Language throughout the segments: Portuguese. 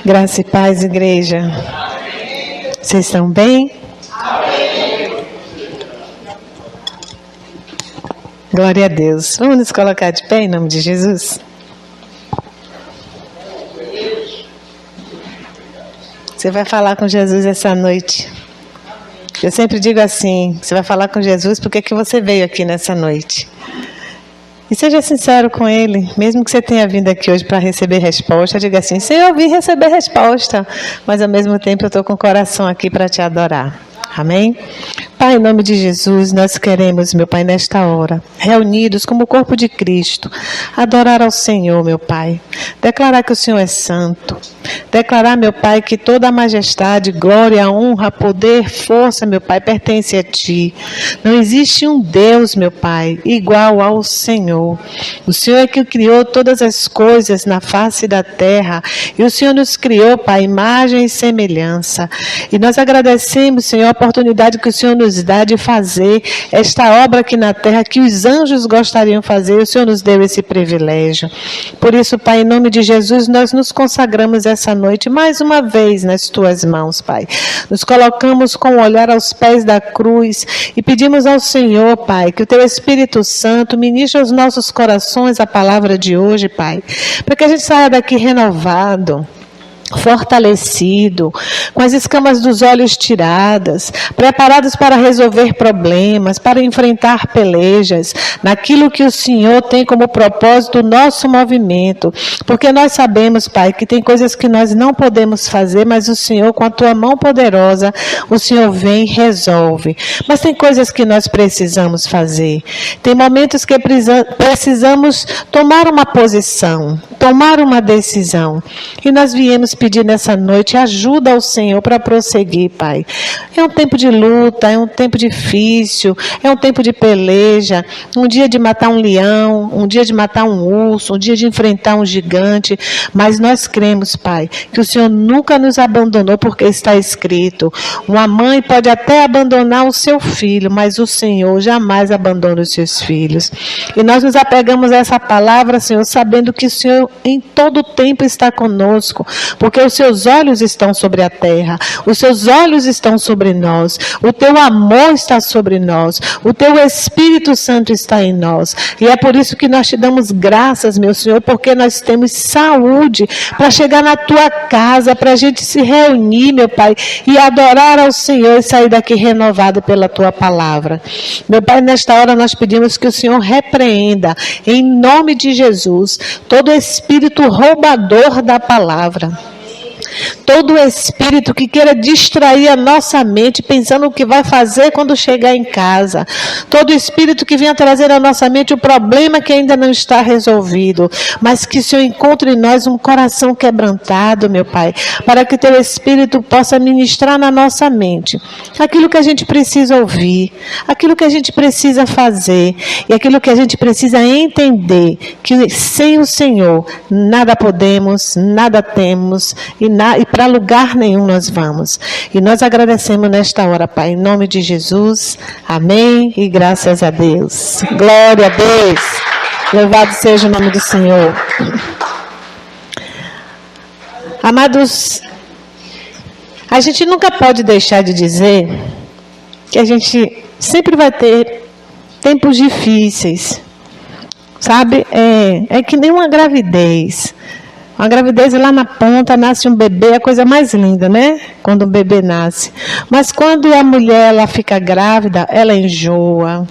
Graça e paz, igreja. Vocês estão bem? Glória a Deus. Vamos nos colocar de pé em nome de Jesus? Você vai falar com Jesus essa noite. Eu sempre digo assim, você vai falar com Jesus porque que você veio aqui nessa noite. E seja sincero com Ele, mesmo que você tenha vindo aqui hoje para receber resposta, diga assim, Senhor, eu vim receber resposta, mas ao mesmo tempo eu estou com o coração aqui para te adorar. Amém? Pai, em nome de Jesus, nós queremos, meu Pai, nesta hora, reunidos como o corpo de Cristo, adorar ao Senhor, meu Pai. Declarar que o Senhor é santo. Declarar, meu Pai, que toda a majestade, glória, honra, poder, força, meu Pai, pertence a Ti. Não existe um Deus, meu Pai, igual ao Senhor. O Senhor é que criou todas as coisas na face da terra. E o Senhor nos criou, Pai, imagem e semelhança. E nós agradecemos, Senhor, a oportunidade que o Senhor nos dá de fazer esta obra aqui na terra que os anjos gostariam de fazer. O Senhor nos deu esse privilégio. Por isso, Pai, em nome de Jesus, nós nos consagramos essa noite mais uma vez nas Tuas mãos, Pai. Nos colocamos com o olhar aos pés da cruz e pedimos ao Senhor, Pai, que o Teu Espírito Santo ministre aos nossos corações a palavra de hoje, Pai, para que a gente saia daqui renovado, fortalecido, com as escamas dos olhos tiradas, preparados para resolver problemas, para enfrentar pelejas, naquilo que o Senhor tem como propósito o nosso movimento, porque nós sabemos, Pai, que tem coisas que nós não podemos fazer, mas o Senhor, com a Tua mão poderosa, o Senhor vem e resolve. Mas tem coisas que nós precisamos fazer, tem momentos que precisamos tomar uma posição, tomar uma decisão, e nós viemos pedir nessa noite ajuda ao Senhor para prosseguir, Pai. É um tempo de luta, é um tempo difícil, é um tempo de peleja, um dia de matar um leão, um dia de matar um urso, um dia de enfrentar um gigante, mas nós cremos, Pai, que o Senhor nunca nos abandonou porque está escrito, uma mãe pode até abandonar o seu filho, mas o Senhor jamais abandona os seus filhos. E nós nos apegamos a essa palavra, Senhor, sabendo que o Senhor em todo tempo está conosco, porque os seus olhos estão sobre a terra, os seus olhos estão sobre nós, o teu amor está sobre nós, o teu Espírito Santo está em nós, e é por isso que nós te damos graças, meu Senhor, porque nós temos saúde para chegar na tua casa, para a gente se reunir, meu Pai, e adorar ao Senhor e sair daqui renovado pela tua palavra. Meu Pai, nesta hora nós pedimos que o Senhor repreenda, em nome de Jesus, todo espírito roubador da palavra. Todo espírito que queira distrair a nossa mente pensando o que vai fazer quando chegar em casa. Todo espírito que venha trazer à nossa mente o problema que ainda não está resolvido. Mas que o Senhor encontre em nós um coração quebrantado, meu Pai. Para que teu Espírito possa ministrar na nossa mente aquilo que a gente precisa ouvir. Aquilo que a gente precisa fazer. E aquilo que a gente precisa entender. Que sem o Senhor nada podemos, nada temos e para lugar nenhum nós vamos. E nós agradecemos nesta hora, Pai, em nome de Jesus. Amém e graças a Deus. Glória a Deus. Louvado seja o nome do Senhor. Amados, a gente nunca pode deixar de dizer que a gente sempre vai ter tempos difíceis. Sabe? É que nem uma gravidez. Uma gravidez lá na ponta, nasce um bebê, é a coisa mais linda, né? Quando um bebê nasce. Mas quando a mulher ela fica grávida, ela enjoa,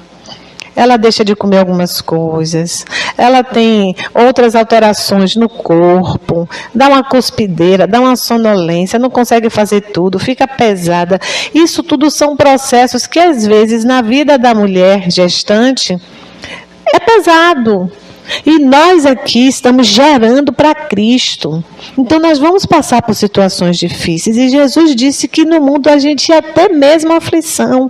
ela deixa de comer algumas coisas, ela tem outras alterações no corpo, dá uma cuspideira, dá uma sonolência, não consegue fazer tudo, fica pesada. Isso tudo são processos que às vezes na vida da mulher gestante é pesado. E nós aqui estamos gerando para Cristo. Então nós vamos passar por situações difíceis. E Jesus disse que no mundo a gente ia ter mesmo aflição.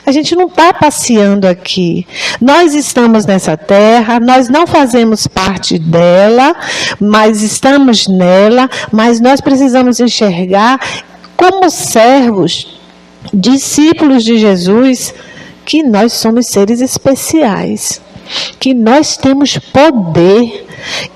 A gente não está passeando aqui. Nós estamos nessa terra, nós não fazemos parte dela, mas estamos nela. Mas nós precisamos enxergar como servos, discípulos de Jesus, que nós somos seres especiais. Que nós temos poder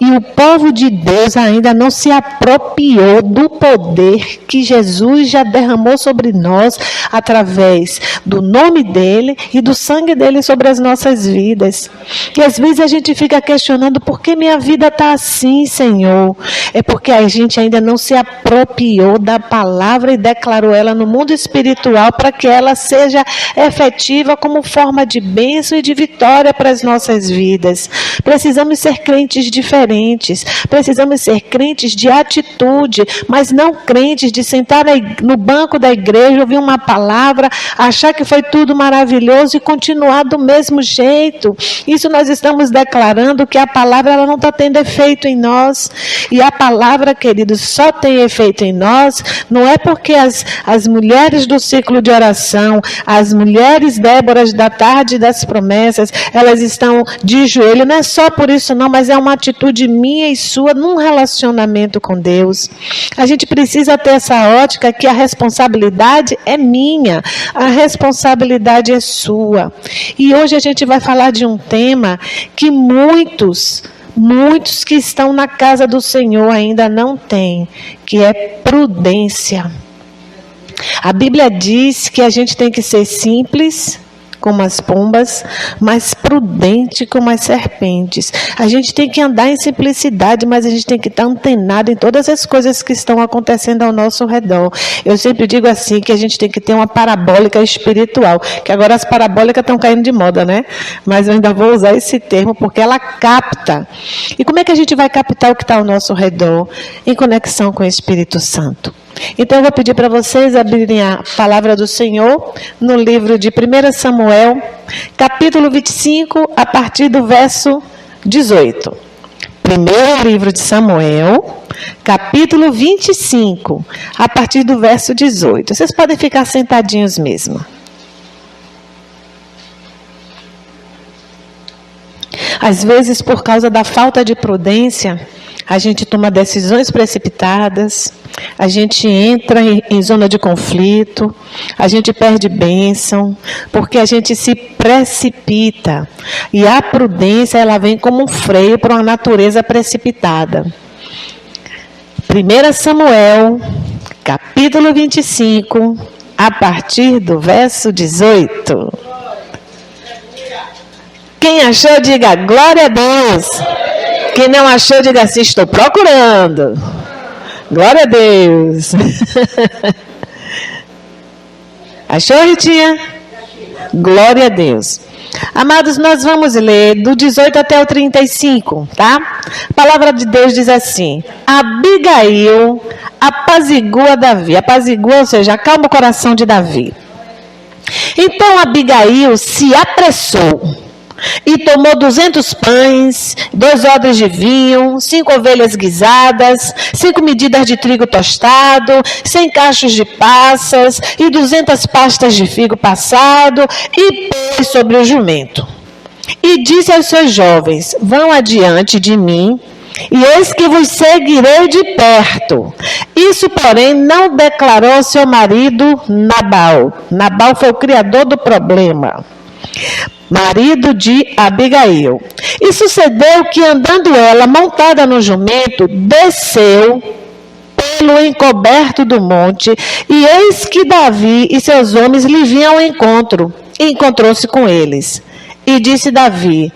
E o povo de Deus ainda não se apropriou do poder que Jesus já derramou sobre nós através do nome dele e do sangue dele sobre as nossas vidas. E às vezes a gente fica questionando: por que minha vida está assim, Senhor? É porque a gente ainda não se apropriou da palavra e declarou ela no mundo espiritual para que ela seja efetiva como forma de bênção e de vitória para as nossas vidas. Precisamos ser crentes diferentes, precisamos ser crentes de atitude, mas não crentes de sentar no banco da igreja, ouvir uma palavra, achar que foi tudo maravilhoso e continuar do mesmo jeito. Isso nós estamos declarando que a palavra ela não está tendo efeito em nós. E a palavra, queridos, só tem efeito em nós, não é porque as mulheres do ciclo de oração, as mulheres Déboras da tarde das promessas, elas estão de joelho, não é só por isso não, mas é uma atitude minha e sua num relacionamento com Deus. A gente precisa ter essa ótica que a responsabilidade é minha, a responsabilidade é sua. E hoje a gente vai falar de um tema que muitos que estão na casa do Senhor ainda não têm, que é prudência. A Bíblia diz que a gente tem que ser simples como as pombas, mas prudente como as serpentes. A gente tem que andar em simplicidade, mas a gente tem que estar antenado em todas as coisas que estão acontecendo ao nosso redor. Eu sempre digo assim, que a gente tem que ter uma parabólica espiritual, que agora as parabólicas estão caindo de moda, né? Mas eu ainda vou usar esse termo, porque ela capta. E como é que a gente vai captar o que está ao nosso redor? Em conexão com o Espírito Santo. Então eu vou pedir para vocês abrirem a palavra do Senhor no livro de 1 Samuel, capítulo 25, a partir do verso 18. Primeiro livro de Samuel, capítulo 25, a partir do verso 18. Vocês podem ficar sentadinhos mesmo. Às vezes, por causa da falta de prudência, a gente toma decisões precipitadas, a gente entra em zona de conflito, a gente perde bênção, porque a gente se precipita. E a prudência, ela vem como um freio para uma natureza precipitada. 1 Samuel, capítulo 25, a partir do verso 18. Quem achou, diga glória a Deus. Quem não achou, diga assim, estou procurando. Glória a Deus. Achou, Ritinha? Glória a Deus. Amados, nós vamos ler do 18 até o 35, tá? A palavra de Deus diz assim: Abigail apazigua Davi. Apazigua, ou seja, acalma o coração de Davi. Então Abigail se apressou e tomou 200 pães, 2 odres de vinho, 5 ovelhas guisadas, 5 medidas de trigo tostado, 100 cachos de passas e 200 pastas de figo passado, e pôs sobre o jumento. E disse aos seus jovens: vão adiante de mim, e eis que vos seguirei de perto. Isso, porém, não declarou ao seu marido Nabal. Nabal foi o criador do problema, marido de Abigail. E sucedeu que, andando ela montada no jumento, desceu pelo encoberto do monte, e eis que Davi e seus homens lhe vinham ao encontro, e encontrou-se com eles. E disse Davi: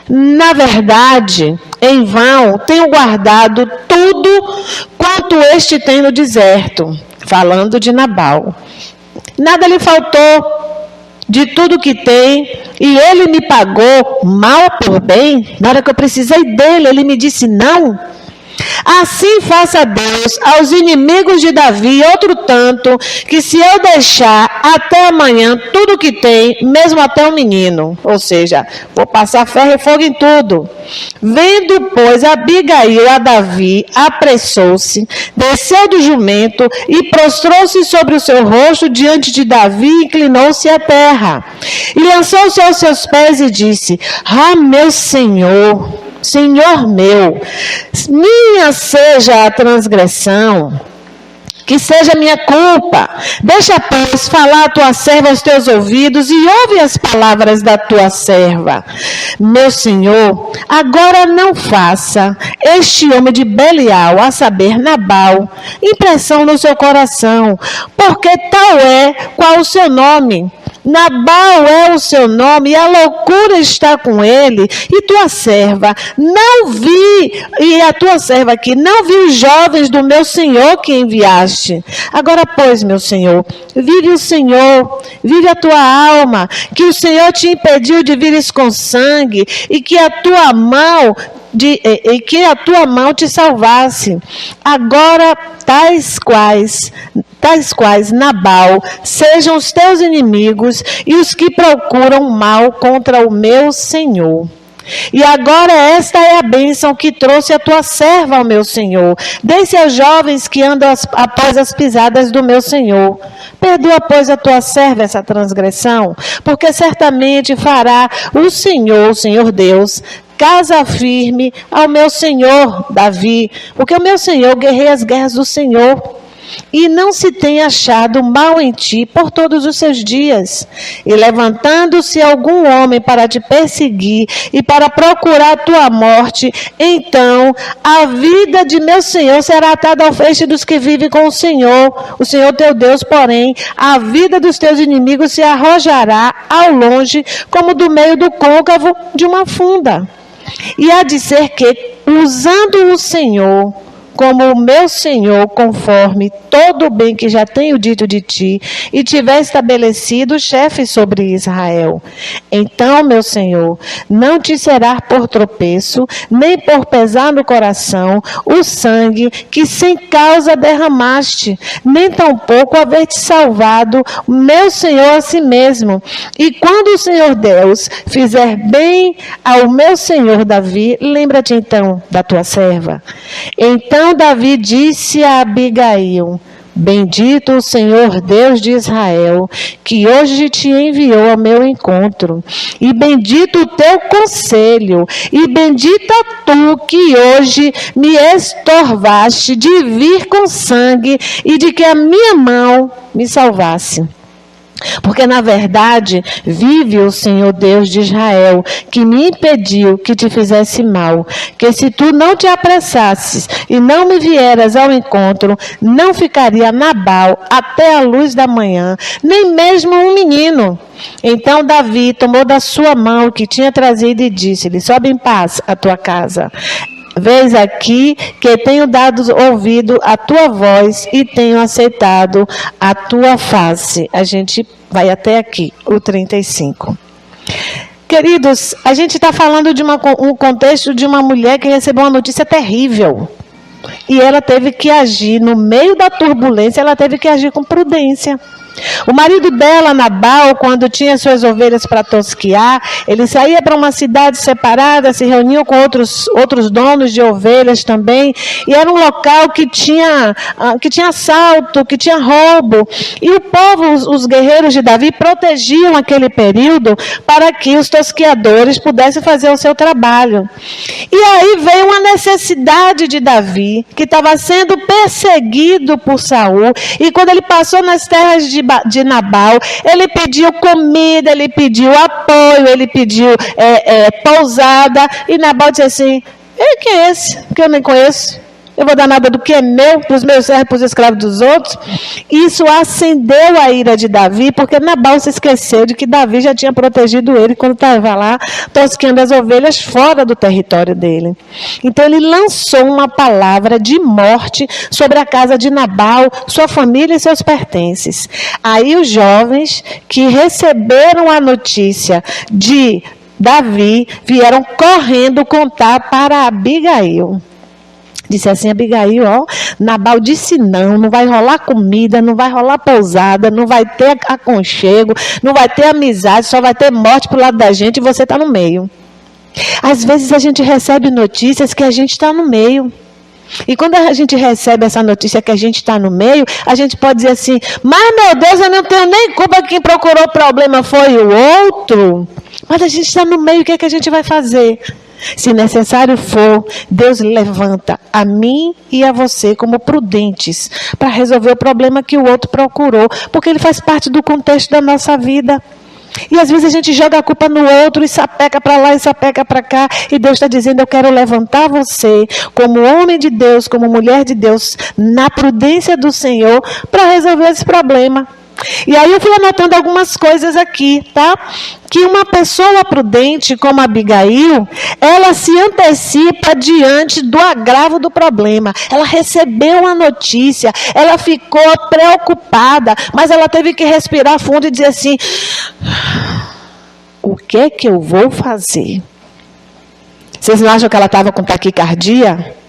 na verdade, em vão tenho guardado tudo quanto este tem no deserto, falando de Nabal. Nada lhe faltou de tudo que tem, e ele me pagou mal por bem. Na hora que eu precisei dele, ele me disse não. Assim faça Deus aos inimigos de Davi outro tanto, que se eu deixar até amanhã tudo que tem, mesmo até o menino, ou seja, vou passar ferro e fogo em tudo. Vendo, pois, Abigail a Davi, apressou-se, desceu do jumento e prostrou-se sobre o seu rosto diante de Davi e inclinou-se à terra. E lançou-se aos seus pés e disse: ah, meu Senhor, Senhor meu, minha seja a transgressão, que seja minha culpa. Deixa, pois, falar a tua serva aos teus ouvidos e ouve as palavras da tua serva. Meu Senhor, agora não faça este homem de Belial, a saber, Nabal, impressão no seu coração, porque tal é qual o seu nome. Nabal é o seu nome, e a loucura está com ele, e tua serva não vi os jovens do meu Senhor que enviaste. Agora, pois, meu Senhor, vive o Senhor, vive a tua alma, que o Senhor te impediu de vires com sangue, e que a tua mão te salvasse. Agora, tais quais Nabal sejam os teus inimigos e os que procuram mal contra o meu Senhor. E agora esta é a bênção que trouxe a tua serva ao meu Senhor. Dê-se aos jovens que andam após as pisadas do meu Senhor. Perdoa, pois, a tua serva essa transgressão, porque certamente fará o Senhor Deus, casa firme ao meu senhor Davi, porque o meu Senhor guerreia as guerras do Senhor. E não se tem achado mal em ti por todos os seus dias. E levantando-se algum homem para te perseguir e para procurar a tua morte, então a vida de meu Senhor será atada ao feixe dos que vivem com o Senhor teu Deus, porém, a vida dos teus inimigos se arrojará ao longe, como do meio do côncavo de uma funda. E há de ser que, usando o Senhor como o meu Senhor, conforme todo o bem que já tenho dito de ti, e tiver estabelecido chefe sobre Israel. Então, meu Senhor, não te será por tropeço, nem por pesar no coração, o sangue que sem causa derramaste, nem tampouco haver-te salvado, meu Senhor, a si mesmo. E quando o Senhor Deus fizer bem ao meu Senhor Davi, lembra-te então da tua serva. Então Davi disse a Abigail: bendito o Senhor Deus de Israel, que hoje te enviou ao meu encontro, e bendito o teu conselho, e bendita tu que hoje me estorvaste de vir com sangue e de que a minha mão me salvasse. Porque, na verdade, vive o Senhor Deus de Israel, que me impediu que te fizesse mal, que se tu não te apressasses e não me vieras ao encontro, não ficaria Nabal até a luz da manhã, nem mesmo um menino. Então Davi tomou da sua mão o que tinha trazido e disse-lhe: sobe em paz à tua casa. Vês aqui que tenho dado ouvido à tua voz e tenho aceitado a tua face. A gente vai até aqui, o 35. Queridos, a gente está falando de um contexto de uma mulher que recebeu uma notícia terrível. E ela teve que agir, no meio da turbulência, ela teve que agir com prudência. O marido dela, Nabal, quando tinha suas ovelhas para tosquiar, ele saía para uma cidade separada, se reuniam com outros donos de ovelhas também, e era um local que tinha assalto, que tinha roubo. E o povo, os guerreiros de Davi, protegiam aquele período para que os tosquiadores pudessem fazer o seu trabalho. E aí veio uma necessidade de Davi, que estava sendo perseguido por Saul, e quando ele passou nas terras de Nabal, ele pediu comida, ele pediu apoio, ele pediu pousada, e Nabal disse assim: quem é esse? Que eu nem conheço. Eu vou dar nada do que é meu, para os meus servos, para os escravos dos outros. Isso acendeu a ira de Davi, porque Nabal se esqueceu de que Davi já tinha protegido ele quando estava lá tosqueando as ovelhas fora do território dele. Então ele lançou uma palavra de morte sobre a casa de Nabal, sua família e seus pertences. Aí os jovens que receberam a notícia de Davi vieram correndo contar para Abigail. Disse assim: Abigail, Nabal disse não vai rolar comida, não vai rolar pousada, não vai ter aconchego, não vai ter amizade, só vai ter morte pro lado da gente e você está no meio. Às vezes a gente recebe notícias que a gente está no meio. E quando a gente recebe essa notícia que a gente está no meio, a gente pode dizer assim: mas meu Deus, eu não tenho nem culpa, quem procurou o problema foi o outro. Mas a gente está no meio, o que é que a gente vai fazer? Se necessário for, Deus levanta a mim e a você como prudentes para resolver o problema que o outro procurou, porque ele faz parte do contexto da nossa vida. E às vezes a gente joga a culpa no outro e sapeca para lá e sapeca para cá. E Deus está dizendo, eu quero levantar você como homem de Deus, como mulher de Deus, na prudência do Senhor, para resolver esse problema. E aí eu fui anotando algumas coisas aqui, tá? Que uma pessoa prudente como Abigail, ela se antecipa diante do agravo do problema. Ela recebeu a notícia, ela ficou preocupada, mas ela teve que respirar fundo e dizer assim, o que é que eu vou fazer? Vocês não acham que ela estava com taquicardia?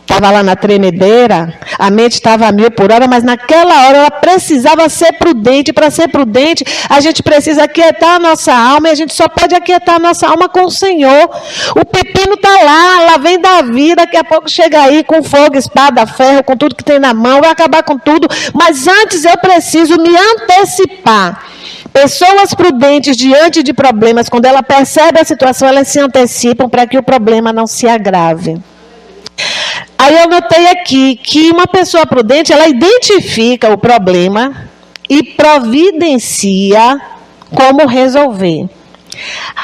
Estava lá na tremedeira, a mente estava a 1000 por hora, mas naquela hora ela precisava ser prudente. Para ser prudente, a gente precisa aquietar a nossa alma, e a gente só pode aquietar a nossa alma com o Senhor. O pepino está lá vem Davi, daqui a pouco chega aí com fogo, espada, ferro, com tudo que tem na mão, vai acabar com tudo, mas antes eu preciso me antecipar. Pessoas prudentes diante de problemas, quando ela percebe a situação, elas se antecipam para que o problema não se agrave. Aí eu notei aqui que uma pessoa prudente, ela identifica o problema e providencia como resolver.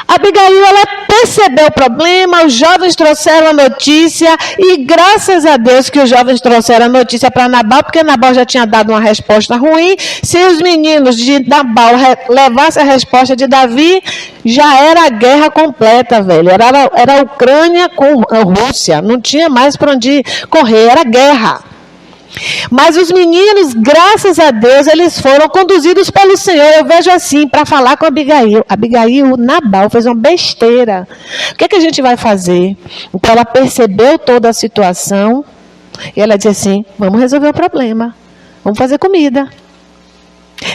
Abigail, ela percebeu o problema, os jovens trouxeram a notícia e graças a Deus que os jovens trouxeram a notícia para Nabal, porque Nabal já tinha dado uma resposta ruim. Se os meninos de Nabal levassem a resposta de Davi, já era a guerra completa, velho. Era a Ucrânia com a Rússia, não tinha mais para onde correr, era guerra. Mas os meninos, graças a Deus, eles foram conduzidos pelo Senhor. Eu vejo assim, para falar com Abigail. Abigail, Nabal fez uma besteira. O que é que a gente vai fazer? Então ela percebeu toda a situação e ela disse assim, vamos resolver o problema. Vamos fazer comida.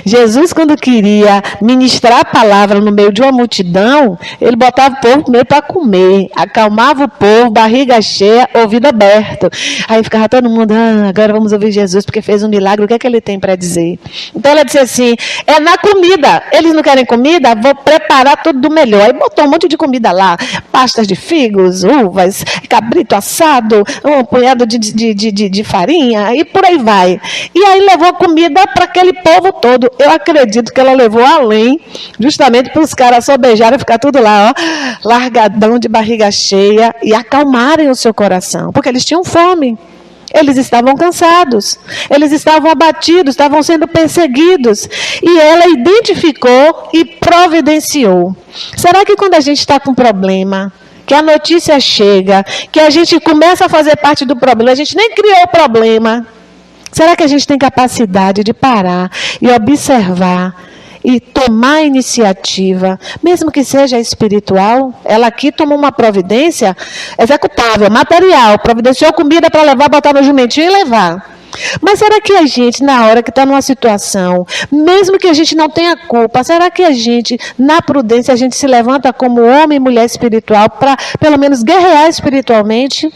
Jesus, quando queria ministrar a palavra no meio de uma multidão, ele botava o povo primeiro para comer, acalmava o povo, barriga cheia, ouvido aberto. Aí ficava todo mundo, agora vamos ouvir Jesus, porque fez um milagre, o que é que ele tem para dizer? Então ela disse assim, é na comida, eles não querem comida? Vou preparar tudo do melhor. Aí botou um monte de comida lá, pastas de figos, uvas, cabrito assado, um punhado de farinha, e por aí vai. E aí levou comida para aquele povo todo. Eu acredito que ela levou além, justamente para os caras só beijarem e ficar tudo lá, ó, largadão de barriga cheia e acalmarem o seu coração, porque eles tinham fome, eles estavam cansados, eles estavam abatidos, estavam sendo perseguidos, e ela identificou e providenciou. Será que quando a gente está com problema, que a notícia chega, que a gente começa a fazer parte do problema, a gente nem criou o problema, será que a gente tem capacidade de parar e observar e tomar iniciativa, mesmo que seja espiritual? Ela aqui tomou uma providência executável, material, providenciou comida para levar, botar no jumentinho e levar. Mas será que a gente, na hora que está numa situação, mesmo que a gente não tenha culpa, será que a gente, na prudência, a gente se levanta como homem e mulher espiritual para, pelo menos, guerrear espiritualmente?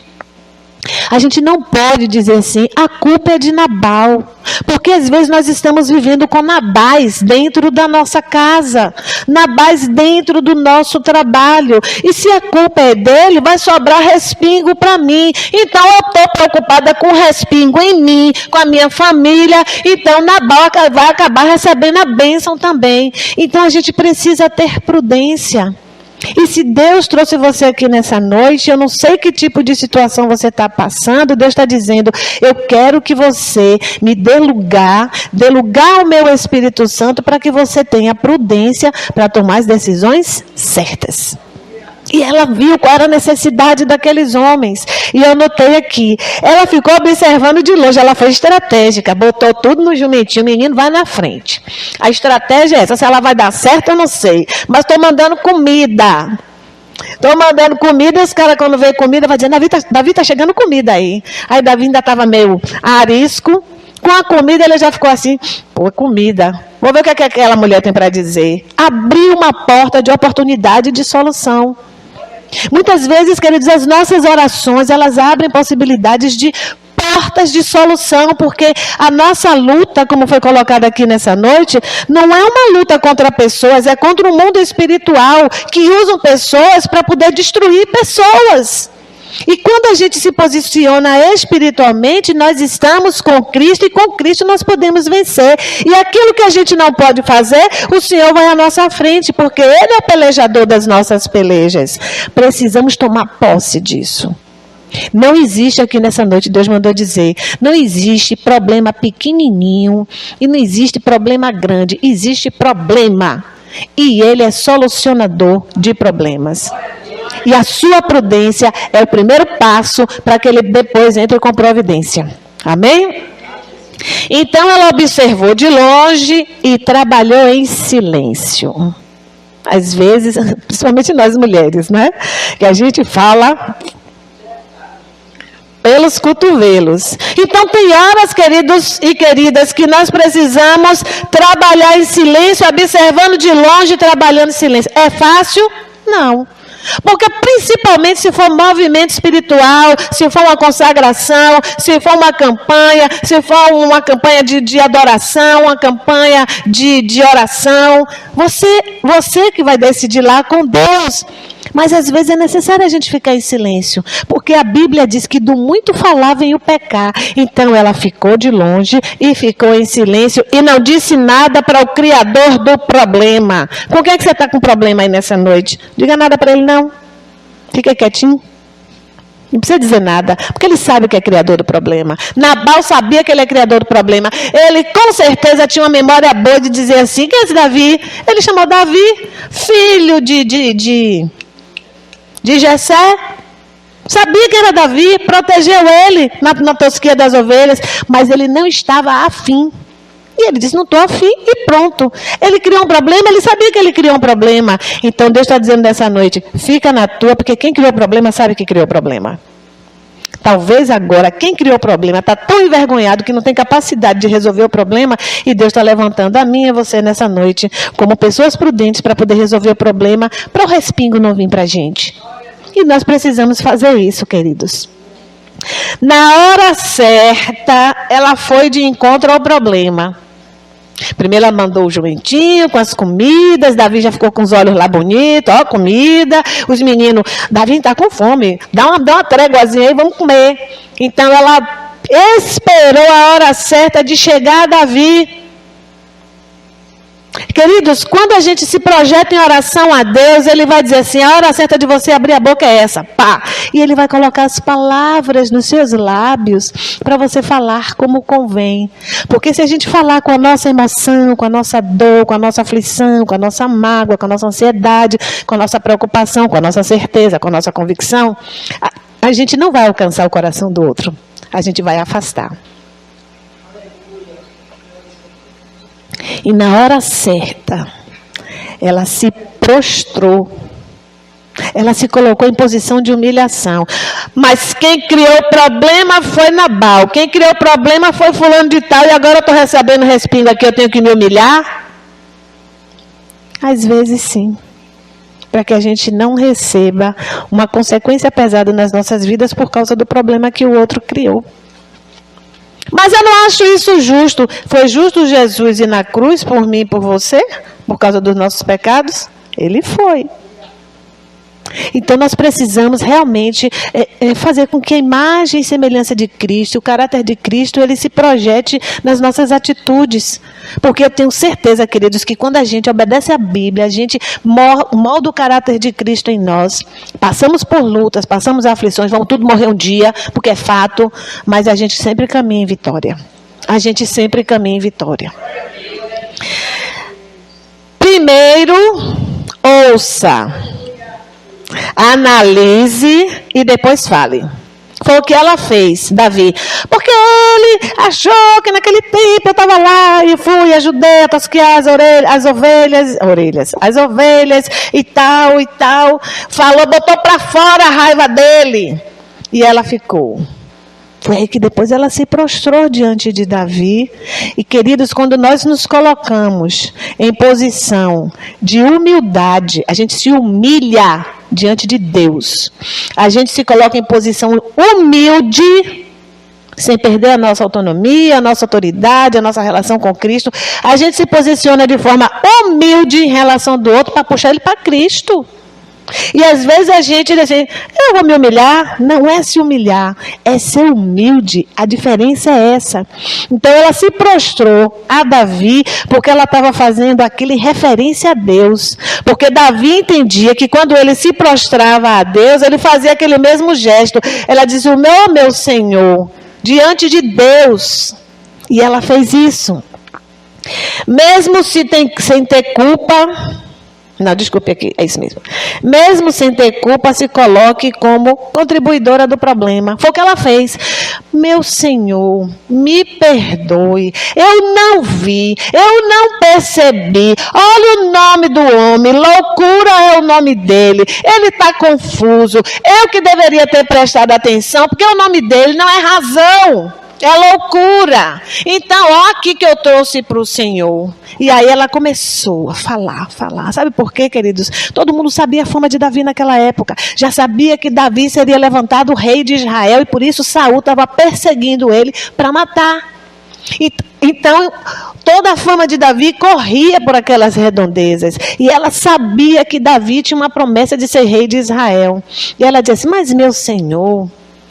A gente não pode dizer assim, a culpa é de Nabal, porque às vezes nós estamos vivendo com Nabais dentro da nossa casa, Nabais dentro do nosso trabalho, e se a culpa é dele, vai sobrar respingo para mim, então eu estou preocupada com o respingo em mim, com a minha família, então Nabal vai acabar recebendo a bênção também. Então a gente precisa ter prudência. E se Deus trouxe você aqui nessa noite, eu não sei que tipo de situação você está passando, Deus está dizendo, eu quero que você me dê lugar ao meu Espírito Santo para que você tenha prudência para tomar as decisões certas. E ela viu qual era a necessidade daqueles homens. E eu notei aqui, ela ficou observando de longe, ela foi estratégica, botou tudo no jumentinho, o menino vai na frente. A estratégia é essa, se ela vai dar certo eu não sei, mas estou mandando comida. Estou mandando comida, e os caras quando vê comida, vai dizer, Davi está chegando comida aí. Aí Davi ainda estava meio arisco, com a comida ele já ficou assim, pô, comida. Vou ver o que aquela mulher tem para dizer. Abriu uma porta de oportunidade de solução. Muitas vezes, queridos, as nossas orações, elas abrem possibilidades de portas de solução, porque a nossa luta, como foi colocado aqui nessa noite, não é uma luta contra pessoas, é contra o mundo espiritual, que usam pessoas para poder destruir pessoas. E quando a gente se posiciona espiritualmente, nós estamos com Cristo e com Cristo nós podemos vencer. E aquilo que a gente não pode fazer, o Senhor vai à nossa frente, porque Ele é o pelejador das nossas pelejas. Precisamos tomar posse disso. Não existe aqui nessa noite, Deus mandou dizer, não existe problema pequenininho e não existe problema grande, existe problema. E Ele é solucionador de problemas. E a sua prudência é o primeiro passo para que ele depois entre com providência. Amém? Então ela observou de longe e trabalhou em silêncio. Às vezes, principalmente nós mulheres, né? Que a gente fala pelos cotovelos. Então tem horas, queridos e queridas, que nós precisamos trabalhar em silêncio, observando de longe e trabalhando em silêncio. É fácil? Não. Porque principalmente se for movimento espiritual, se for uma consagração, se for uma campanha, se for uma campanha de adoração, uma campanha de oração, você que vai decidir lá com Deus. Mas às vezes é necessário a gente ficar em silêncio, porque a Bíblia diz que do muito falar vem o pecar. Então ela ficou de longe e ficou em silêncio e não disse nada para o Criador do problema. Com quem é que você está com problema aí nessa noite? Diga nada para ele não. Fica quietinho. Não precisa dizer nada, porque ele sabe que é criador do problema. Nabal sabia que ele é criador do problema. Ele com certeza tinha uma memória boa de dizer assim, quem é esse Davi? Ele chamou Davi, filho de Jessé. Sabia que era Davi, protegeu ele na tosquia das ovelhas, mas ele não estava afim. E ele disse, não estou afim, e pronto. Ele criou um problema, ele sabia que ele criou um problema. Então Deus está dizendo nessa noite, fica na tua, porque quem criou o problema sabe que criou o problema. Talvez agora, quem criou o problema está tão envergonhado que não tem capacidade de resolver o problema, e Deus está levantando a mim e você nessa noite, como pessoas prudentes para poder resolver o problema, para o respingo não vir para a gente. E nós precisamos fazer isso, queridos. Na hora certa, ela foi de encontro ao problema. Primeiro ela mandou o jumentinho com as comidas, Davi já ficou com os olhos lá bonitos, ó, comida. Os meninos, Davi está com fome, dá uma tréguazinha aí, vamos comer. Então ela esperou a hora certa de chegar a Davi. Queridos, quando a gente se projeta em oração a Deus, Ele vai dizer assim, a hora certa de você abrir a boca é essa, pá. E Ele vai colocar as palavras nos seus lábios para você falar como convém. Porque se a gente falar com a nossa emoção, com a nossa dor, com a nossa aflição, com a nossa mágoa, com a nossa ansiedade, com a nossa preocupação, com a nossa certeza, com a nossa convicção, a gente não vai alcançar o coração do outro. A gente vai afastar. E na hora certa, ela se prostrou. Ela se colocou em posição de humilhação. Mas quem criou o problema foi Nabal. Quem criou o problema foi fulano de tal. E agora eu estou recebendo respingo aqui, eu tenho que me humilhar? Às vezes sim. Para que a gente não receba uma consequência pesada nas nossas vidas por causa do problema que o outro criou. Mas eu não acho isso justo. Foi justo Jesus ir na cruz por mim e por você? Por causa dos nossos pecados? Ele foi. Então nós precisamos realmente fazer com que a imagem e semelhança de Cristo, o caráter de Cristo, ele se projete nas nossas atitudes. Porque eu tenho certeza, queridos, que quando a gente obedece à Bíblia, a gente molda o caráter de Cristo em nós. Passamos por lutas, passamos aflições, vamos tudo morrer um dia, porque é fato, mas a gente sempre caminha em vitória. A gente sempre caminha em vitória. Primeiro, ouça. Analise e depois fale. Foi o que ela fez, Davi. Porque ele achou que naquele tempo eu estava lá e fui, ajudei a tosquear as ovelhas e tal. Falou, botou para fora a raiva dele. E ela ficou. Foi aí que depois ela se prostrou diante de Davi. E, queridos, quando nós nos colocamos em posição de humildade, a gente se humilha diante de Deus. A gente se coloca em posição humilde. sem perder a nossa autonomia, a nossa autoridade, a nossa relação com Cristo. A gente se posiciona de forma humilde em relação do outro para puxar ele para Cristo. E às vezes a gente diz assim, eu vou me humilhar. Não é se humilhar, é ser humilde. A diferença é essa. Então ela se prostrou a Davi porque ela estava fazendo aquilo em referência a Deus. Porque Davi entendia que quando ele se prostrava a Deus, ele fazia aquele mesmo gesto. Ela dizia, meu Senhor, diante de Deus. E ela fez isso. Mesmo sem ter culpa... Não, desculpe aqui, é isso mesmo. Mesmo sem ter culpa, se coloque como contribuidora do problema. Foi o que ela fez. Meu Senhor, me perdoe. Eu não vi, eu não percebi. Olha o nome do homem, loucura é o nome dele. Ele está confuso. Eu que deveria ter prestado atenção, porque o nome dele não é razão. É loucura. Então, ó aqui que eu trouxe para o Senhor. E aí ela começou a falar. Sabe por quê, queridos? Todo mundo sabia a fama de Davi naquela época. Já sabia que Davi seria levantado rei de Israel. E por isso Saul estava perseguindo ele para matar. Então, toda a fama de Davi corria por aquelas redondezas. E ela sabia que Davi tinha uma promessa de ser rei de Israel. E ela disse, mas meu Senhor...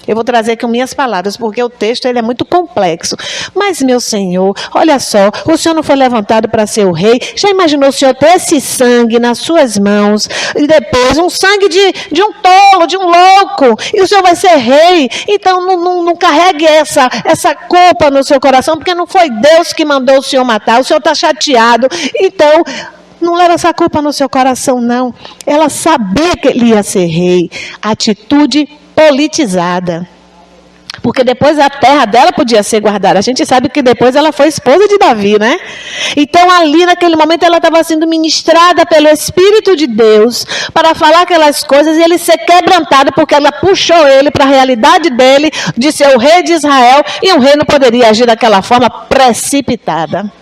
Eu vou trazer aqui minhas palavras, porque o texto ele é muito complexo. Mas, meu Senhor, olha só, o Senhor não foi levantado para ser o rei? Já imaginou o Senhor ter esse sangue nas suas mãos? E depois, um sangue de um tolo, de um louco. E o Senhor vai ser rei? Então, não carregue essa culpa no seu coração, porque não foi Deus que mandou o Senhor matar. O Senhor está chateado. Então... Não leva essa culpa no seu coração, não. Ela sabia que ele ia ser rei. Atitude politizada. Porque depois a terra dela podia ser guardada. A gente sabe que depois ela foi esposa de Davi, né? Então ali naquele momento ela estava sendo ministrada pelo Espírito de Deus para falar aquelas coisas e ele ser quebrantado porque ela puxou ele para a realidade dele de ser o rei de Israel e um rei não poderia agir daquela forma precipitada.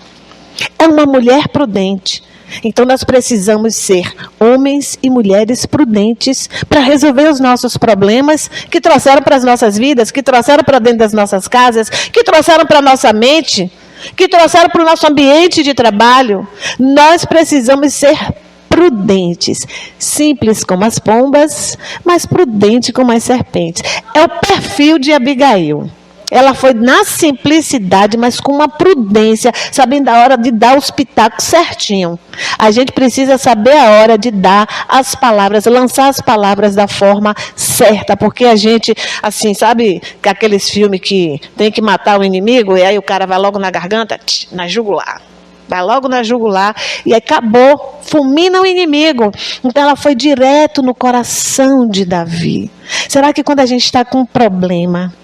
É uma mulher prudente. Então nós precisamos ser homens e mulheres prudentes para resolver os nossos problemas que trouxeram para as nossas vidas, que trouxeram para dentro das nossas casas, que trouxeram para a nossa mente, que trouxeram para o nosso ambiente de trabalho. Nós precisamos ser prudentes, simples como as pombas, mas prudente como as serpentes. É o perfil de Abigail. Ela foi na simplicidade, mas com uma prudência, sabendo a hora de dar os pitacos certinho. A gente precisa saber a hora de dar as palavras, lançar as palavras da forma certa, porque a gente, assim, sabe, que aqueles filmes que tem que matar o inimigo, e aí o cara vai logo na garganta, na jugular. Vai logo na jugular e acabou, fulmina o inimigo. Então ela foi direto no coração de Davi. Será que quando a gente está com um problema,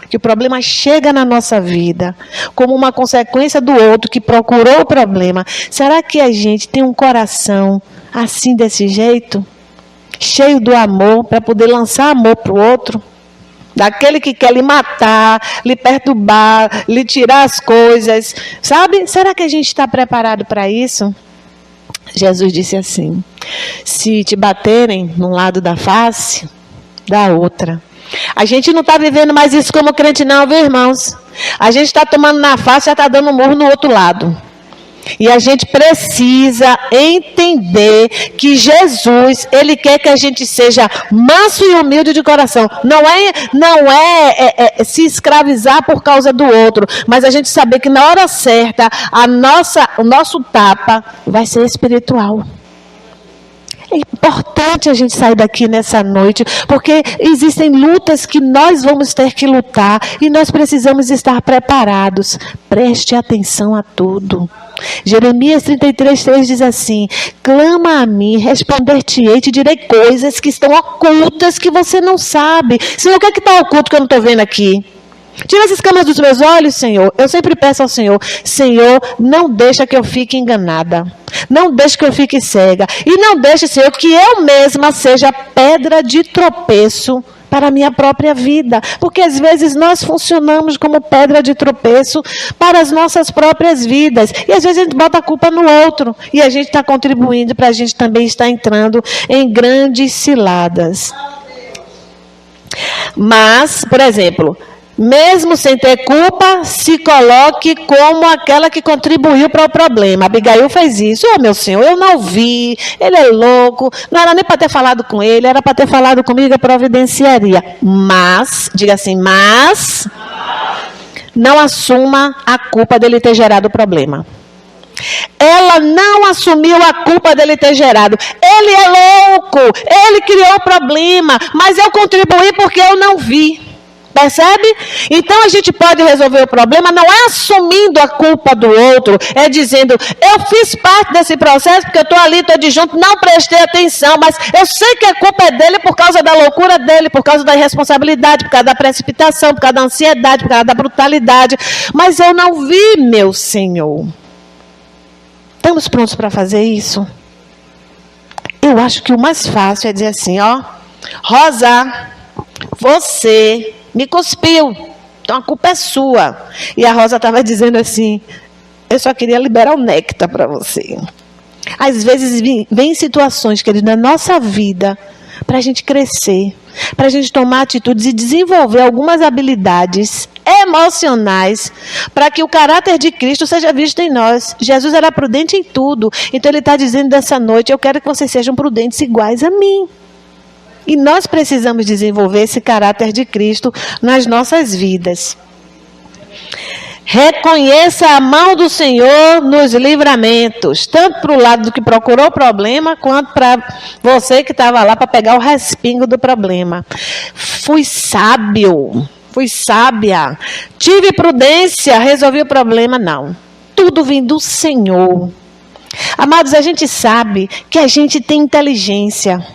que o problema chega na nossa vida como uma consequência do outro que procurou o problema, será que a gente tem um coração assim desse jeito? Cheio do amor, para poder lançar amor para o outro? Daquele que quer lhe matar, lhe perturbar, lhe tirar as coisas, sabe? Será que a gente está preparado para isso? Jesus disse assim, se te baterem num lado da face, da outra. A gente não está vivendo mais isso como crente não, viu, irmãos? A gente está tomando na face e já está dando um murro no outro lado. E a gente precisa entender que Jesus, Ele quer que a gente seja manso e humilde de coração. Não é se escravizar por causa do outro, mas a gente saber que na hora certa, o nosso tapa vai ser espiritual. É importante a gente sair daqui nessa noite, porque existem lutas que nós vamos ter que lutar e nós precisamos estar preparados. Preste atenção a tudo. Jeremias 33:3 diz assim, clama a mim, responder-te-ei, te direi coisas que estão ocultas que você não sabe. Senhor, o que é que está oculto que eu não estou vendo aqui? Tira as escamas dos meus olhos, Senhor. Eu sempre peço ao Senhor, Senhor, não deixa que eu fique enganada. Não deixe que eu fique cega. E não deixe, Senhor, que eu mesma seja pedra de tropeço para a minha própria vida. Porque às vezes nós funcionamos como pedra de tropeço para as nossas próprias vidas. E às vezes a gente bota a culpa no outro. E a gente está contribuindo para a gente também estar entrando em grandes ciladas. Mas, por exemplo, mesmo sem ter culpa, se coloque como aquela que contribuiu para o problema. Abigail fez isso. Oh, meu Senhor, eu não vi, ele é louco, não era nem para ter falado com ele, era para ter falado comigo, eu providenciaria. Mas, diga assim, mas não assuma a culpa dele ter gerado o problema. Ela não assumiu a culpa dele ter gerado. Ele é louco, ele criou o problema, mas eu contribuí porque eu não vi. Percebe? Então a gente pode resolver o problema não é assumindo a culpa do outro, é dizendo, eu fiz parte desse processo porque eu estou ali, estou de junto, não prestei atenção, mas eu sei que a culpa é dele por causa da loucura dele, por causa da irresponsabilidade, por causa da precipitação, por causa da ansiedade, por causa da brutalidade, mas eu não vi, meu Senhor. Estamos prontos para fazer isso? Eu acho que o mais fácil é dizer assim, ó, Rosa, você me cuspiu, então a culpa é sua. E a Rosa estava dizendo assim, eu só queria liberar o néctar para você. Às vezes vem situações, querido, na nossa vida, para a gente crescer, para a gente tomar atitudes e desenvolver algumas habilidades emocionais, para que o caráter de Cristo seja visto em nós. Jesus era prudente em tudo, então ele está dizendo dessa noite, eu quero que vocês sejam prudentes iguais a mim. E nós precisamos desenvolver esse caráter de Cristo nas nossas vidas. Reconheça a mão do Senhor nos livramentos, tanto para o lado do que procurou o problema, quanto para você que estava lá para pegar o respingo do problema. Fui sábio, fui sábia, tive prudência, resolvi o problema, não. Tudo vem do Senhor. Amados, a gente sabe que a gente tem inteligência,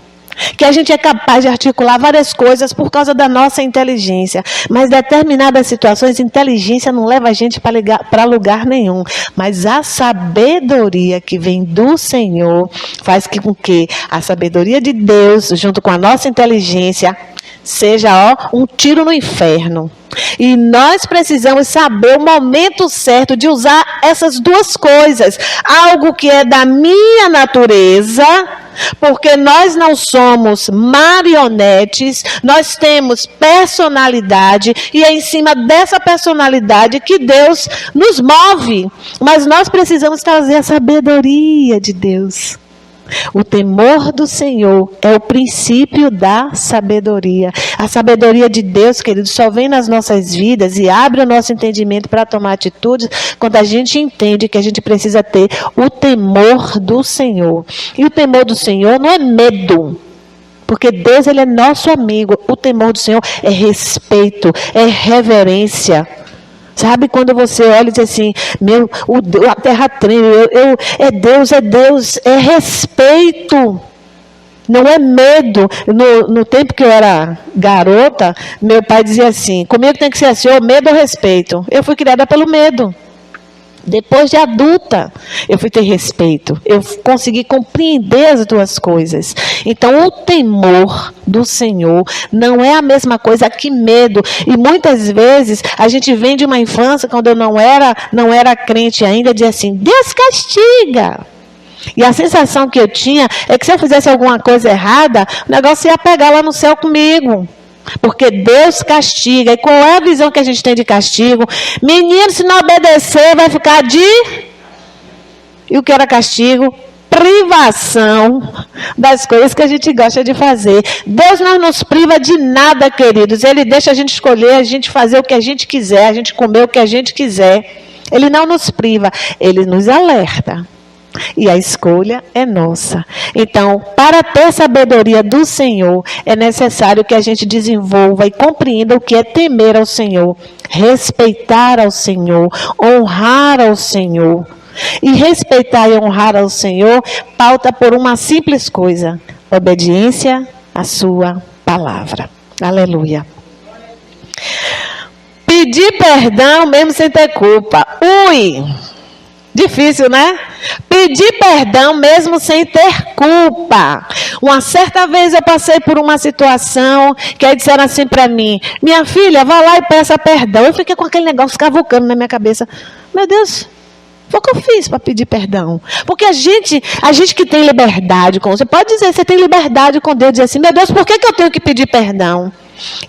que a gente é capaz de articular várias coisas por causa da nossa inteligência. Mas em determinadas situações, inteligência não leva a gente para lugar nenhum. Mas a sabedoria que vem do Senhor faz com que a sabedoria de Deus, junto com a nossa inteligência, seja um tiro no inferno. E nós precisamos saber o momento certo de usar essas duas coisas. Algo que é da minha natureza, porque nós não somos marionetes, nós temos personalidade e é em cima dessa personalidade que Deus nos move. Mas nós precisamos trazer a sabedoria de Deus. O temor do Senhor é o princípio da sabedoria. A sabedoria de Deus, querido, só vem nas nossas vidas e abre o nosso entendimento para tomar atitudes quando a gente entende que a gente precisa ter o temor do Senhor. E o temor do Senhor não é medo, porque Deus, ele é nosso amigo. O temor do Senhor é respeito, é reverência. Sabe, quando você olha e diz assim, a terra treme, é Deus, é respeito, não é medo. No tempo que eu era garota, meu pai dizia assim, comigo tem que ser assim, ou medo ou respeito. Eu fui criada pelo medo. Depois de adulta, eu fui ter respeito. Eu consegui compreender as duas coisas. Então, o temor do Senhor não é a mesma coisa que medo. E muitas vezes, a gente vem de uma infância, quando eu não era crente ainda, dizia assim, Deus castiga. E a sensação que eu tinha é que se eu fizesse alguma coisa errada, o negócio ia pegar lá no céu comigo. Porque Deus castiga. E qual é a visão que a gente tem de castigo? Menino, se não obedecer, vai ficar de... E o que era castigo? Privação das coisas que a gente gosta de fazer. Deus não nos priva de nada, queridos. Ele deixa a gente escolher, a gente fazer o que a gente quiser, a gente comer o que a gente quiser. Ele não nos priva, ele nos alerta. E a escolha é nossa. Então, para ter sabedoria do Senhor, é necessário que a gente desenvolva e compreenda o que é temer ao Senhor, respeitar ao Senhor, honrar ao Senhor. E respeitar e honrar ao Senhor pauta por uma simples coisa: obediência à sua palavra. Aleluia. Pedir perdão mesmo sem ter culpa. Ui! Difícil, né? Pedir perdão mesmo sem ter culpa. Uma certa vez eu passei por uma situação que aí disseram assim para mim, minha filha, vá lá e peça perdão. Eu fiquei com aquele negócio cavucando na minha cabeça. Meu Deus, Foi o que eu fiz para pedir perdão. Porque a gente que tem liberdade com você, pode dizer, você tem liberdade com Deus, dizer assim, meu Deus, por que eu tenho que pedir perdão?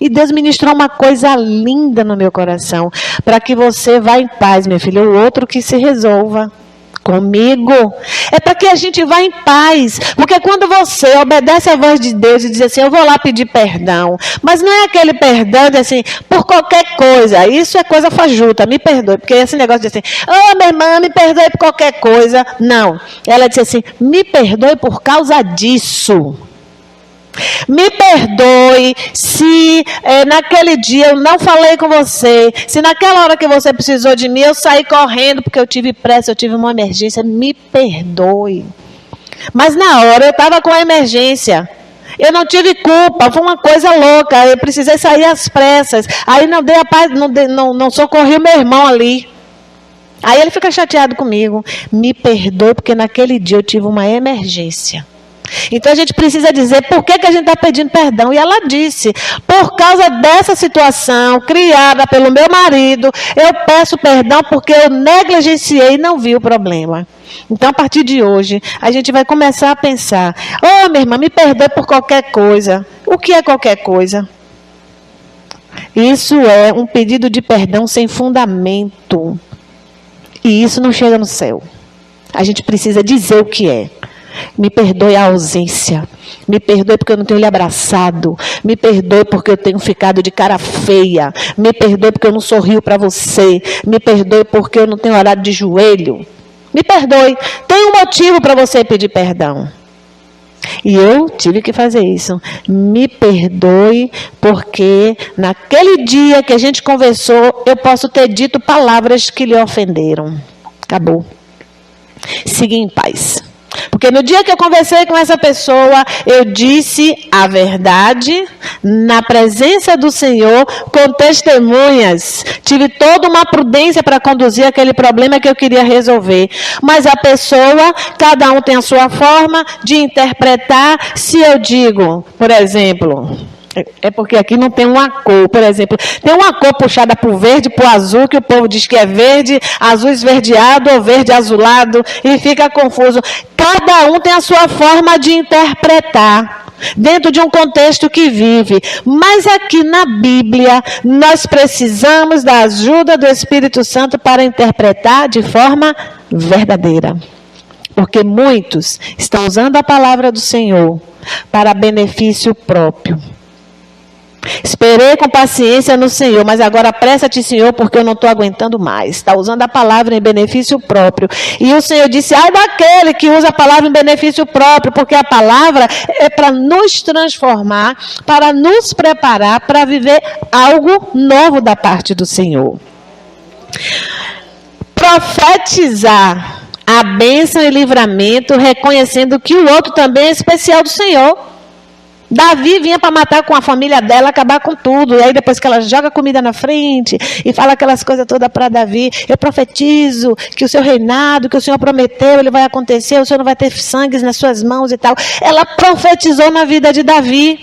E Deus ministrou uma coisa linda no meu coração, para que você vá em paz, minha filha, o outro que se resolva. Comigo, é para que a gente vá em paz, porque quando você obedece à voz de Deus e diz assim, eu vou lá pedir perdão, mas não é aquele perdão de assim, por qualquer coisa, isso é coisa fajuta, me perdoe, porque esse negócio de assim, minha irmã, me perdoe por qualquer coisa, não, ela disse assim, me perdoe por causa disso. Me perdoe se naquele dia eu não falei com você, se naquela hora que você precisou de mim eu saí correndo porque eu tive pressa, eu tive uma emergência, me perdoe. Mas na hora eu estava com a emergência, eu não tive culpa, foi uma coisa louca, eu precisei sair às pressas, aí não dei a paz, não socorri o meu irmão ali. Aí ele fica chateado comigo, me perdoe porque naquele dia eu tive uma emergência. Então a gente precisa dizer por que a gente está pedindo perdão. E ela disse, por causa dessa situação criada pelo meu marido, eu peço perdão porque eu negligenciei e não vi o problema. Então a partir de hoje, a gente vai começar a pensar, minha irmã, me perdoe por qualquer coisa. O que é qualquer coisa? Isso é um pedido de perdão sem fundamento. E isso não chega no céu. A gente precisa dizer o que é. Me perdoe a ausência, me perdoe porque eu não tenho lhe abraçado, me perdoe porque eu tenho ficado de cara feia, me perdoe porque eu não sorrio para você, me perdoe porque eu não tenho orado de joelho, me perdoe, tem um motivo para você pedir perdão. E eu tive que fazer isso, me perdoe porque naquele dia que a gente conversou, eu posso ter dito palavras que lhe ofenderam. Acabou. Siga em paz. Porque no dia que eu conversei com essa pessoa, eu disse a verdade na presença do Senhor, com testemunhas. Tive toda uma prudência para conduzir aquele problema que eu queria resolver. Mas a pessoa, cada um tem a sua forma de interpretar. Se eu digo, por exemplo... É porque aqui não tem uma cor, por exemplo, tem uma cor puxada para o verde, para o azul, que o povo diz que é verde, azul esverdeado ou verde azulado, e fica confuso. Cada um tem a sua forma de interpretar, dentro de um contexto que vive. Mas aqui na Bíblia, nós precisamos da ajuda do Espírito Santo para interpretar de forma verdadeira. Porque muitos estão usando a palavra do Senhor para benefício próprio. Esperei com paciência no Senhor, mas agora apressa-te, Senhor, porque eu não estou aguentando mais. Está usando a palavra em benefício próprio. E o Senhor disse, ai daquele que usa a palavra em benefício próprio, porque a palavra é para nos transformar, para nos preparar para viver algo novo da parte do Senhor. Profetizar a bênção e livramento, reconhecendo que o outro também é especial do Senhor. Davi vinha para matar com a família dela, acabar com tudo. E aí depois que ela joga comida na frente e fala aquelas coisas todas para Davi, eu profetizo que o seu reinado, que o Senhor prometeu, ele vai acontecer, o Senhor não vai ter sangue nas suas mãos e tal. Ela profetizou na vida de Davi.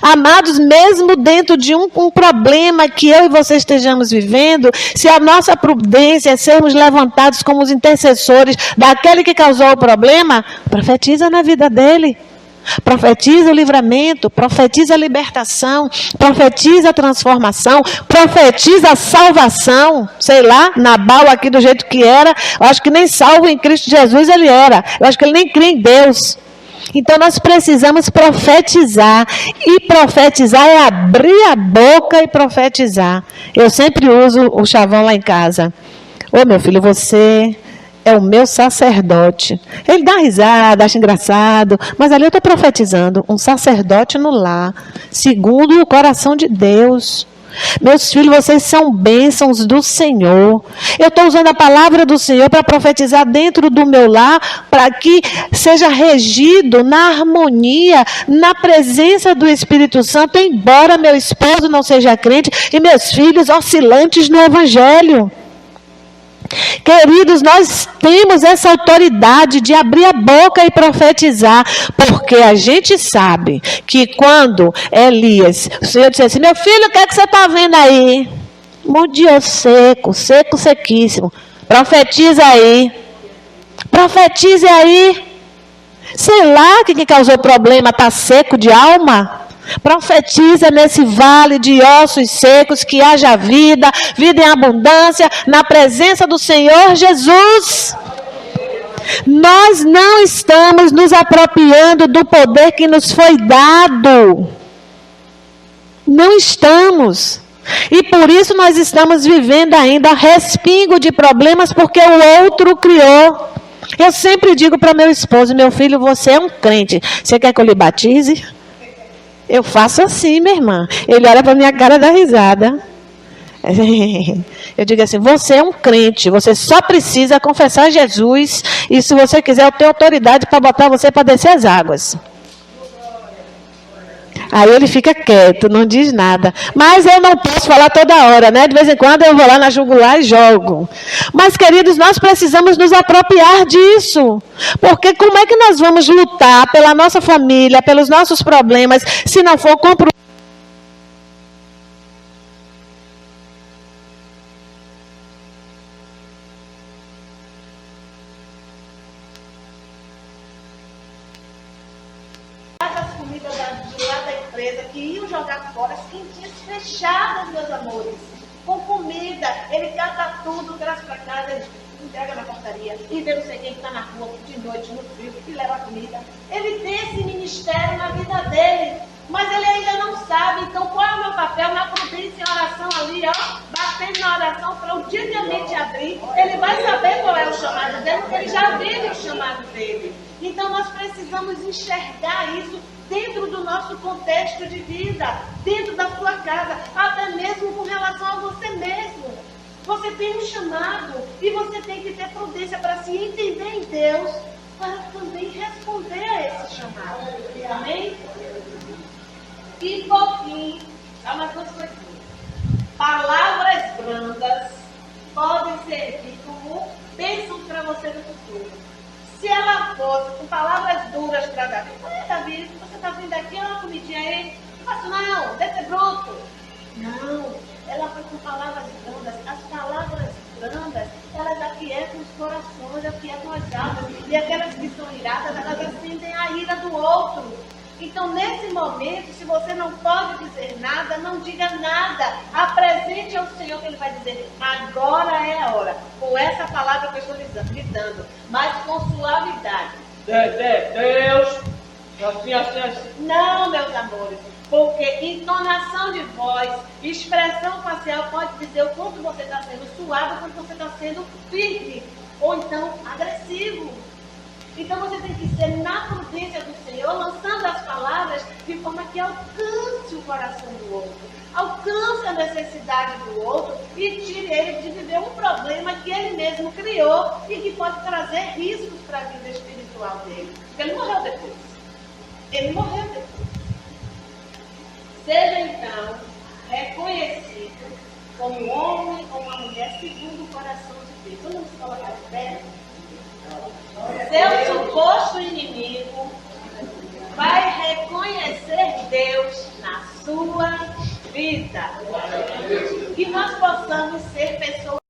Amados, mesmo dentro de um problema que eu e você estejamos vivendo, se a nossa prudência é sermos levantados como os intercessores daquele que causou o problema, profetiza na vida dele. Profetiza o livramento, profetiza a libertação, profetiza a transformação, profetiza a salvação. Sei lá, Nabal aqui do jeito que era, eu acho que nem salvo em Cristo Jesus ele era. Eu acho que ele nem crê em Deus. Então nós precisamos profetizar. E profetizar é abrir a boca e profetizar. Eu sempre uso o chavão lá em casa. Ô meu filho, você... é o meu sacerdote. Ele dá risada, acha engraçado, mas ali eu estou profetizando um sacerdote no lar, segundo o coração de Deus. Meus filhos, vocês são bênçãos do Senhor. Eu estou usando a palavra do Senhor para profetizar dentro do meu lar, para que seja regido na harmonia, na presença do Espírito Santo, embora meu esposo não seja crente e meus filhos oscilantes no Evangelho. Queridos, nós temos essa autoridade de abrir a boca e profetizar, porque a gente sabe que quando Elias, o Senhor disse assim, meu filho, o que é que você está vendo aí? Um dia seco, sequíssimo, profetiza aí. Profetize aí. Sei lá que causou problema, está seco de alma. Profetiza nesse vale de ossos secos que haja vida, vida em abundância, na presença do Senhor Jesus. Nós não estamos nos apropriando do poder que nos foi dado. Não estamos. E por isso nós estamos vivendo ainda respingo de problemas porque o outro criou. Eu sempre digo para meu esposo, meu filho, você é um crente. Você quer que eu lhe batize? Eu faço assim, minha irmã. Ele olha para minha cara e dá risada. Eu digo assim, você é um crente, você só precisa confessar Jesus. E se você quiser, eu tenho autoridade para botar você para descer as águas. Aí ele fica quieto, não diz nada. Mas eu não posso falar toda hora, né? De vez em quando eu vou lá na jugular e jogo. Mas, queridos, nós precisamos nos apropriar disso. Porque como é que nós vamos lutar pela nossa família, pelos nossos problemas, se não for compromisso? As comidas de lá da empresa que iam jogar fora, as quentinhas fechadas, meus amores, com comida. Ele cata tudo, traz para casa, ele entrega na portaria e vê não sei quem que está na rua de noite, no frio, e leva comida. Ele tem esse ministério na vida dele, mas ele ainda não sabe. Então, qual é o meu papel? Na prudência em oração ali, ó, batendo na oração para o dia que a mente abrir, ele vai saber qual é o chamado dele, porque ele já vive o chamado dele. Então, nós precisamos enxergar isso dentro do nosso contexto de vida, dentro da sua casa, até mesmo com relação a você mesmo. Você tem um chamado e você tem que ter prudência para se entender em Deus, para também responder a esse chamado. Amém? E por fim, há umas duas coisinhas. Palavras brandas podem servir como bênçãos para você no futuro. Se ela fosse com palavras duras para Davi, Davi, você está vindo aqui, olha uma comidinha aí. Não, deve ser bruto. Não, ela foi com palavras brandas. As palavras brandas, elas aquietam os corações, aquietam as almas. E aquelas que são iradas, elas acendem a ira do outro. Então, nesse momento, se você não pode dizer nada, não diga nada. Apresente ao Senhor que Ele vai dizer, agora é a hora. Com essa palavra que eu estou lhe dando, mas com suavidade. Deus, assim. Não, meus amores, porque entonação de voz, expressão facial pode dizer o quanto você está sendo suave, o quanto você está sendo firme, ou então agressivo. Então você tem que ser na prudência do Senhor, lançando as palavras de forma que alcance o coração do outro, alcance a necessidade do outro e tire ele de viver um problema que ele mesmo criou e que pode trazer riscos para a vida espiritual dele. Porque ele morreu depois. Ele morreu depois. Seja então reconhecido como um homem ou uma mulher segundo o coração de Deus. Vamos nos colocar de pé? Seu suposto inimigo vai reconhecer Deus na sua vida. Que nós possamos ser pessoas